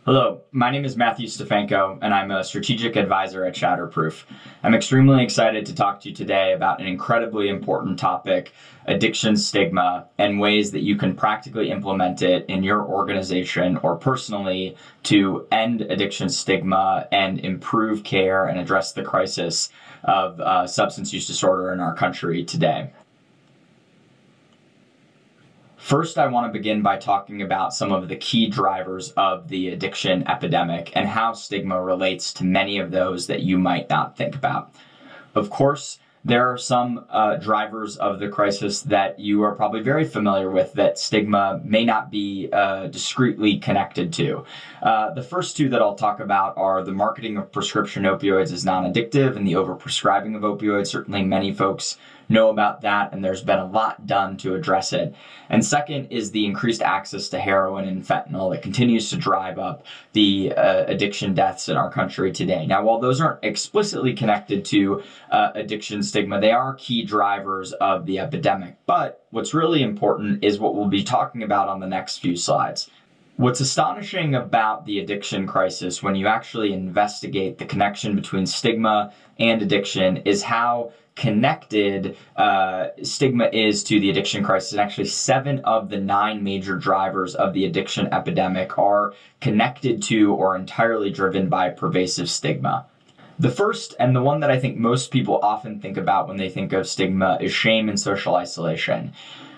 Hello, my name is Matthew Stefanko, and I'm a strategic advisor at Shatterproof. I'm extremely excited to talk to you today about an incredibly important topic, addiction stigma, and ways that you can practically implement it in your organization or personally to end addiction stigma and improve care and address the crisis of substance use disorder in our country today. First, I want to begin by talking about some of the key drivers of the addiction epidemic and how stigma relates to many of those that you might not think about. Of course, there are some drivers of the crisis that you are probably very familiar with that stigma may not be discreetly connected to. The first two that I'll talk about are the marketing of prescription opioids as non-addictive and the overprescribing of opioids. Certainly many folks know about that, and there's been a lot done to address it. And second is the increased access to heroin and fentanyl that continues to drive up the addiction deaths in our country today. Now, while those aren't explicitly connected to addiction stigma, they are key drivers of the epidemic. But what's really important is what we'll be talking about on the next few slides. What's astonishing about the addiction crisis when you actually investigate the connection between stigma and addiction is how connected stigma is to the addiction crisis. And actually 7 of the 9 major drivers of the addiction epidemic are connected to or entirely driven by pervasive stigma. The first, and the one that I think most people often think about when they think of stigma, is shame and social isolation.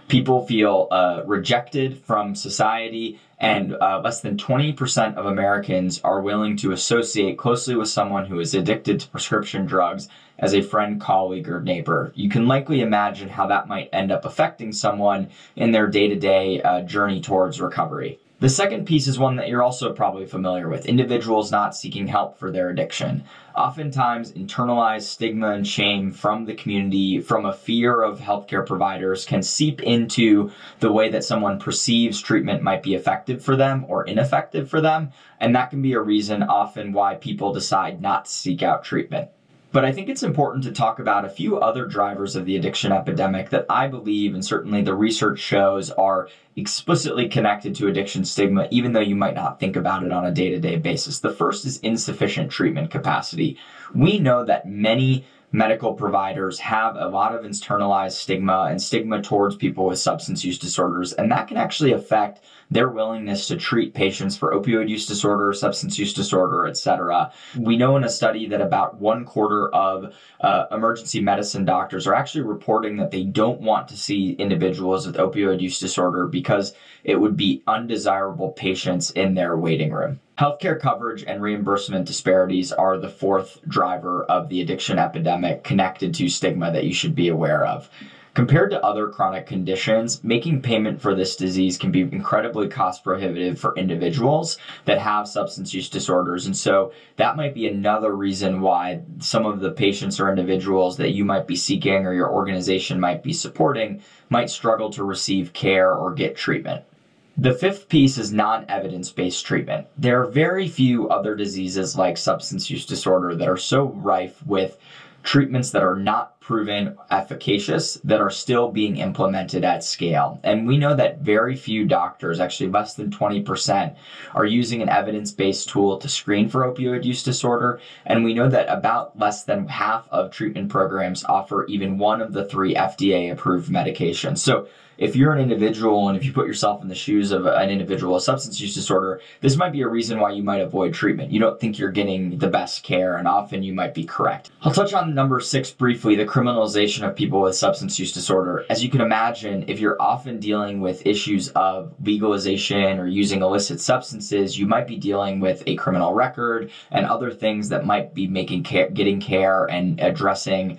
People feel rejected from society, and less than 20% of Americans are willing to associate closely with someone who is addicted to prescription drugs as a friend, colleague, or neighbor. You can likely imagine how that might end up affecting someone in their day-to-day journey towards recovery. The second piece is one that you're also probably familiar with: individuals not seeking help for their addiction. Oftentimes, internalized stigma and shame from the community, from a fear of healthcare providers, can seep into the way that someone perceives treatment might be effective for them or ineffective for them, and that can be a reason often why people decide not to seek out treatment. But I think it's important to talk about a few other drivers of the addiction epidemic that I believe, and certainly the research shows, are explicitly connected to addiction stigma, even though you might not think about it on a day-to-day basis. The first is insufficient treatment capacity. We know that many medical providers have a lot of internalized stigma and stigma towards people with substance use disorders, and that can actually affect their willingness to treat patients for opioid use disorder, substance use disorder, etc. We know in a study that about 1/4 of emergency medicine doctors are actually reporting that they don't want to see individuals with opioid use disorder because it would be undesirable patients in their waiting room. Healthcare coverage and reimbursement disparities are the fourth driver of the addiction epidemic connected to stigma that you should be aware of. Compared to other chronic conditions, making payment for this disease can be incredibly cost prohibitive for individuals that have substance use disorders. And so that might be another reason why some of the patients or individuals that you might be seeking or your organization might be supporting might struggle to receive care or get treatment. The fifth piece is non-evidence-based treatment. There are very few other diseases like substance use disorder that are so rife with treatments that are not proven efficacious that are still being implemented at scale. And we know that very few doctors, actually less than 20%, are using an evidence-based tool to screen for opioid use disorder. And we know that about less than half of treatment programs offer even one of the 3 FDA-approved medications. So if you're an individual and if you put yourself in the shoes of an individual with substance use disorder, this might be a reason why you might avoid treatment. You don't think you're getting the best care, and often you might be correct. I'll touch on number 6 briefly, the criminalization of people with substance use disorder. As you can imagine, if you're often dealing with issues of legalization or using illicit substances, you might be dealing with a criminal record and other things that might be making getting care and addressing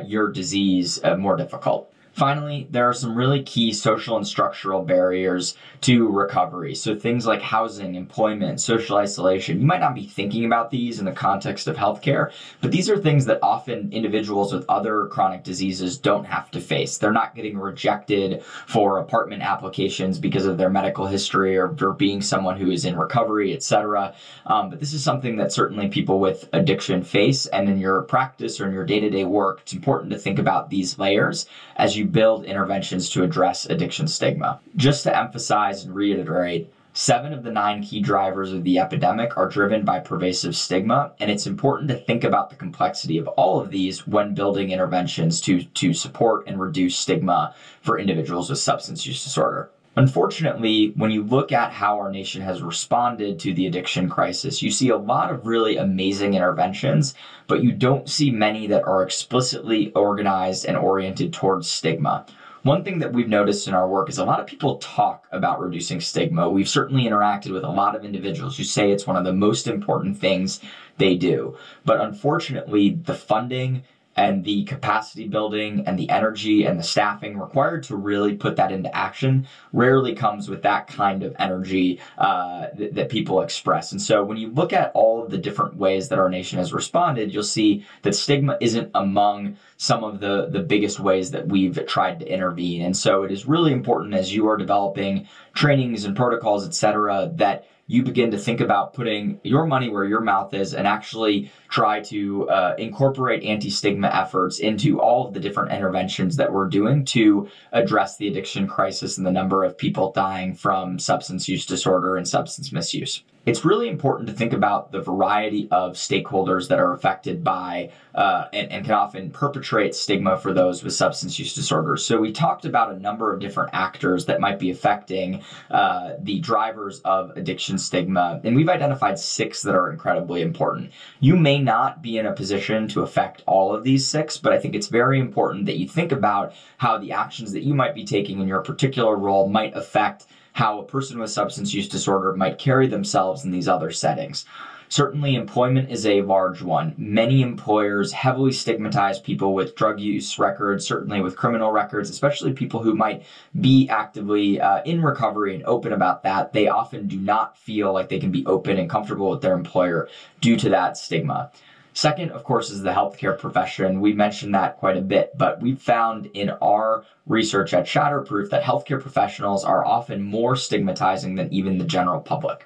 your disease more difficult. Finally, there are some really key social and structural barriers to recovery. So things like housing, employment, social isolation. You might not be thinking about these in the context of healthcare, but these are things that often individuals with other chronic diseases don't have to face. They're not getting rejected for apartment applications because of their medical history or for being someone who is in recovery, etc. But this is something that certainly people with addiction face, and in your practice or in your day-to-day work, it's important to think about these layers as you build interventions to address addiction stigma. Just to emphasize and reiterate, 7 of the 9 key drivers of the epidemic are driven by pervasive stigma, and it's important to think about the complexity of all of these when building interventions to support and reduce stigma for individuals with substance use disorder. Unfortunately, when you look at how our nation has responded to the addiction crisis, you see a lot of really amazing interventions, but you don't see many that are explicitly organized and oriented towards stigma. One thing that we've noticed in our work is a lot of people talk about reducing stigma. We've certainly interacted with a lot of individuals who say it's one of the most important things they do. But unfortunately, the funding and the capacity building and the energy and the staffing required to really put that into action rarely comes with that kind of energy that people express. And so when you look at all of the different ways that our nation has responded, you'll see that stigma isn't among some of the biggest ways that we've tried to intervene. And so it is really important as you are developing trainings and protocols, et cetera, that you begin to think about putting your money where your mouth is and actually try to incorporate anti-stigma efforts into all of the different interventions that we're doing to address the addiction crisis and the number of people dying from substance use disorder and substance misuse. It's really important to think about the variety of stakeholders that are affected by and can often perpetrate stigma for those with substance use disorders. So we talked about a number of different actors that might be affecting the drivers of addiction stigma, and we've identified 6 that are incredibly important. You may not be in a position to affect all of these 6, but I think it's very important that you think about how the actions that you might be taking in your particular role might affect how a person with substance use disorder might carry themselves in these other settings. Certainly, employment is a large one. Many employers heavily stigmatize people with drug use records, certainly with criminal records, especially people who might be actively in recovery and open about that. They often do not feel like they can be open and comfortable with their employer due to that stigma. Second, of course, is the healthcare profession. We mentioned that quite a bit, but we've found in our research at Shatterproof that healthcare professionals are often more stigmatizing than even the general public.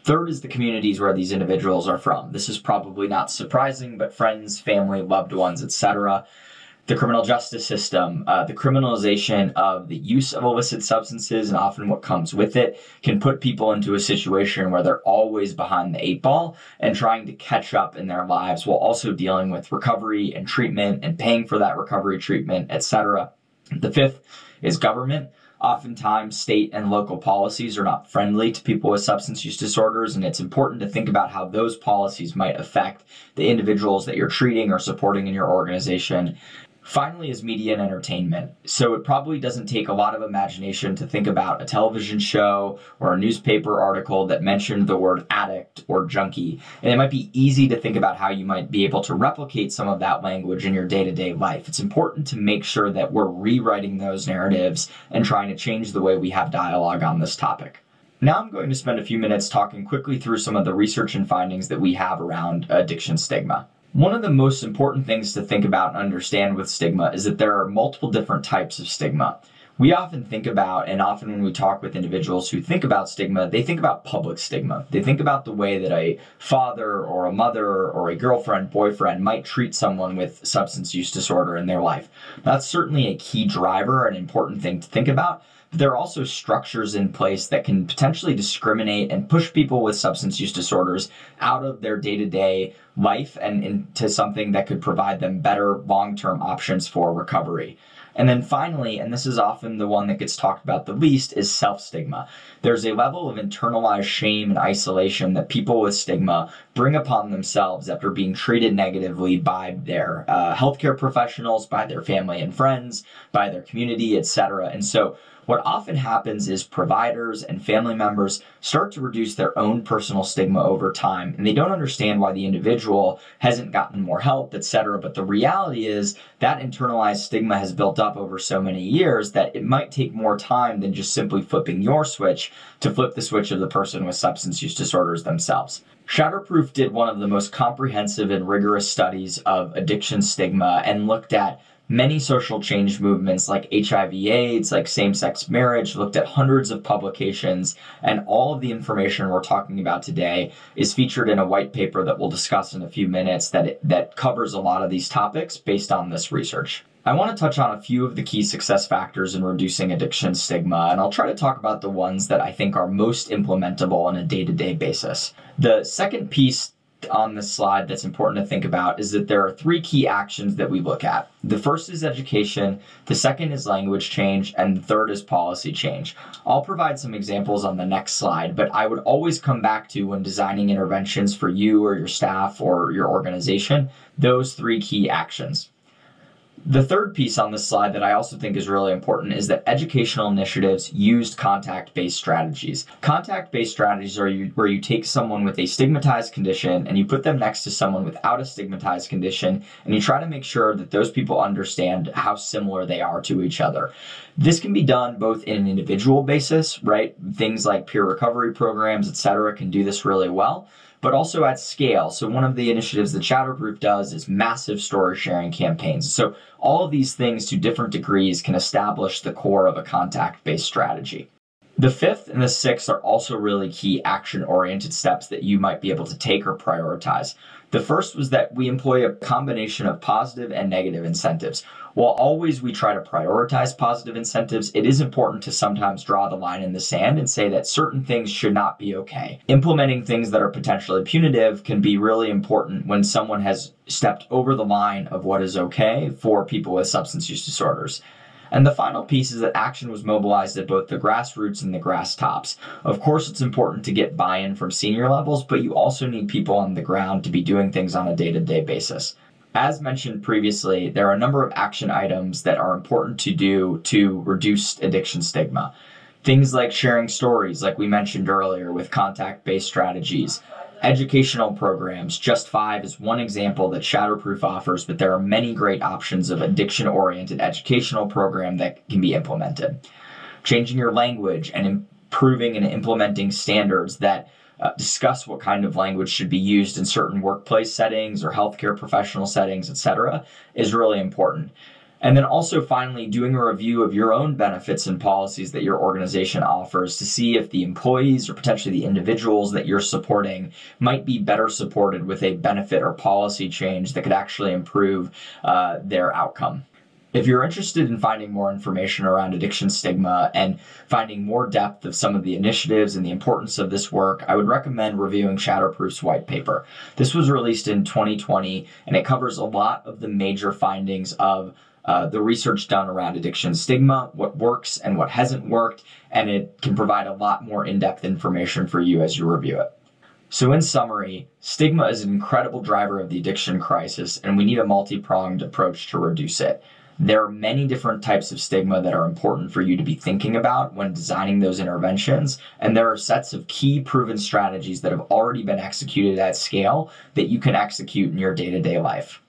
Third is the communities where these individuals are from. This is probably not surprising, but friends, family, loved ones, etc. The criminal justice system, the criminalization of the use of illicit substances and often what comes with it can put people into a situation where they're always behind the 8 ball and trying to catch up in their lives while also dealing with recovery and treatment and paying for that recovery treatment, etc. The 5th is government. Oftentimes, state and local policies are not friendly to people with substance use disorders, and it's important to think about how those policies might affect the individuals that you're treating or supporting in your organization. Finally is media and entertainment. So it probably doesn't take a lot of imagination to think about a television show or a newspaper article that mentioned the word addict or junkie. And it might be easy to think about how you might be able to replicate some of that language in your day-to-day life. It's important to make sure that we're rewriting those narratives and trying to change the way we have dialogue on this topic. Now I'm going to spend a few minutes talking quickly through some of the research and findings that we have around addiction stigma. One of the most important things to think about and understand with stigma is that there are multiple different types of stigma. We often think about, and often when we talk with individuals who think about stigma, they think about public stigma. They think about the way that a father or a mother or a girlfriend, boyfriend might treat someone with substance use disorder in their life. That's certainly a key driver, an important thing to think about. There are also structures in place that can potentially discriminate and push people with substance use disorders out of their day-to-day life and into something that could provide them better long-term options for recovery. And then finally, and this is often the one that gets talked about the least, is self-stigma. There's a level of internalized shame and isolation that people with stigma bring upon themselves after being treated negatively by their healthcare professionals, by their family and friends, by their community, etc. And so what often happens is providers and family members start to reduce their own personal stigma over time, and they don't understand why the individual hasn't gotten more help, etc. But the reality is that internalized stigma has built up over so many years that it might take more time than just simply flipping your switch to flip the switch of the person with substance use disorders themselves. Shatterproof did one of the most comprehensive and rigorous studies of addiction stigma and looked at many social change movements like HIV/AIDS, like same-sex marriage, looked at hundreds of publications, and all of the information we're talking about today is featured in a white paper that we'll discuss in a few minutes that covers a lot of these topics based on this research. I want to touch on a few of the key success factors in reducing addiction stigma, and I'll try to talk about the ones that I think are most implementable on a day-to-day basis. The second piece on this slide that's important to think about is that there are three key actions that we look at. The first is education, the second is language change, and the third is policy change. I'll provide some examples on the next slide, but I would always come back to, when designing interventions for you or your staff or your organization, those three key actions. The third piece on this slide that I also think is really important is that educational initiatives used contact-based strategies. Contact-based strategies are where you take someone with a stigmatized condition and you put them next to someone without a stigmatized condition, and you try to make sure that those people understand how similar they are to each other. This can be done both in an individual basis, right? Things like peer recovery programs, etc., can do this really well, but also at scale. So one of the initiatives that Shatterproof does is massive story sharing campaigns. So all of these things to different degrees can establish the core of a contact-based strategy. The fifth and the sixth are also really key action-oriented steps that you might be able to take or prioritize. The first was that we employ a combination of positive and negative incentives. While always we try to prioritize positive incentives, it is important to sometimes draw the line in the sand and say that certain things should not be okay. Implementing things that are potentially punitive can be really important when someone has stepped over the line of what is okay for people with substance use disorders. And the final piece is that action was mobilized at both the grassroots and the grass tops. Of course, it's important to get buy-in from senior levels, but you also need people on the ground to be doing things on a day-to-day basis. As mentioned previously, there are a number of action items that are important to do to reduce addiction stigma. Things like sharing stories, like we mentioned earlier, with contact-based strategies. Educational programs, Just 5 is one example that Shatterproof offers, but there are many great options of addiction-oriented educational program that can be implemented. Changing your language and improving and implementing standards that discuss what kind of language should be used in certain workplace settings or healthcare professional settings, etc., is really important. And then also finally doing a review of your own benefits and policies that your organization offers to see if the employees or potentially the individuals that you're supporting might be better supported with a benefit or policy change that could actually improve their outcome. If you're interested in finding more information around addiction stigma and finding more depth of some of the initiatives and the importance of this work, I would recommend reviewing Shatterproof's white paper. This was released in 2020, and it covers a lot of the major findings of the research done around addiction stigma, what works and what hasn't worked, and it can provide a lot more in-depth information for you as you review it. So in summary, stigma is an incredible driver of the addiction crisis, and we need a multi-pronged approach to reduce it. There are many different types of stigma that are important for you to be thinking about when designing those interventions, and there are sets of key proven strategies that have already been executed at scale that you can execute in your day-to-day life.